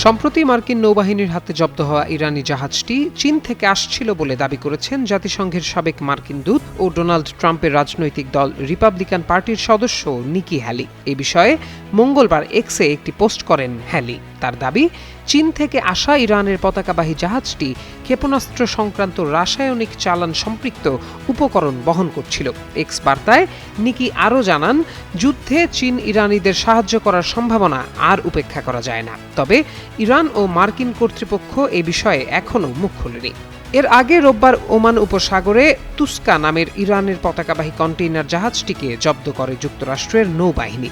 সম্প্রতি মার্কিন নৌবাহিনীর হাতে জব্দ হওয়া ইরানি জাহাজটি চীন থেকে আসছিল বলে দাবি করেছেন জাতিসংঘের সাবেক মার্কিন দূত ও ডোনাল্ড ট্রাম্পের রাজনৈতিক দল রিপাবলিকান পার্টির সদস্য নিকি হ্যালি। এ বিষয়ে মঙ্গলবার এক্সে একটি পোস্ট করেন হ্যালি। তার দাবি, চীন থেকে আসা ইরানের পতাকাবাহী জাহাজটি ক্ষেপণাস্ত্র সংক্রান্ত রাসায়নিক চালান সম্পৃক্ত উপকরণ বহন করছিল। এক্স বার্তায় নিকি আরও জানান, যুদ্ধে চীন ইরানিদের সাহায্য করার সম্ভাবনা আর উপেক্ষা করা যায় না। তবে ইরান ও মার্কিন কর্তৃপক্ষ এ বিষয়ে এখনও মুখ খোলেনি। এর আগে রোববার ওমান উপসাগরে তুস্কা নামের ইরানের পতাকাবাহী কন্টেইনার জাহাজটিকে জব্দ করে যুক্তরাষ্ট্রের নৌবাহিনী।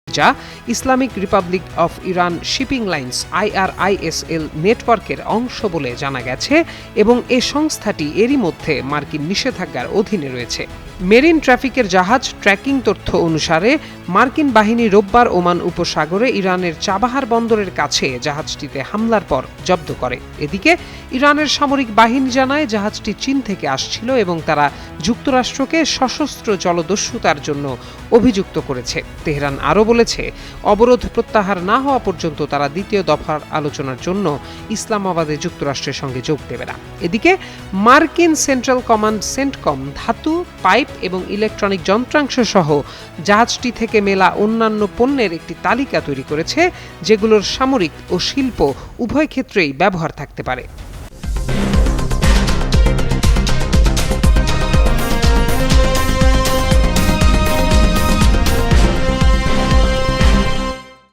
যা Islamic Republic of Iran Shipping Lines IRISL নেটওয়ার্কের অংশ বলে জানা গেছে এবং এ সংস্থাটি এরই মধ্যে মার্কিন নিষেধাজ্ঞার অধীনে রয়েছে। মেরিন ট্রাফিকের জাহাজ ট্র্যাকিং তথ্য অনুসারে মার্কিন বাহিনী রোববার ওমান উপসাগরে ইরানের চাবাহার বন্দরের কাছে জাহাজটিতে হামলার পর জব্দ করে। এদিকে ইরানের সামরিক বাহিনী জানায় জাহাজটি চীন থেকে আসছিল এবং তারা যুক্তরাষ্ট্রকে সশস্ত্র জলদস্যুতার জন্য অভিযুক্ত করেছে। তেহরান আরও বলেছে, অবরোধ প্রত্যাহার না হওয়া পর্যন্ত তারা দ্বিতীয় দফার আলোচনার জন্য ইসলামাবাদে যুক্তরাষ্ট্রের সঙ্গে যোগ দেবে না। এদিকে মার্কিন সেন্ট্রাল কমান্ড সেন্টকম ধাতু, পাইপ এবং ইলেকট্রনিক যন্ত্রাংশ সহ জাহাজটি থেকে মেলা অন্যান্য পণ্যের একটি তালিকা তৈরি করেছে, যেগুলোর সামরিক ও শিল্প উভয় ক্ষেত্রেই ব্যবহার থাকতে পারে।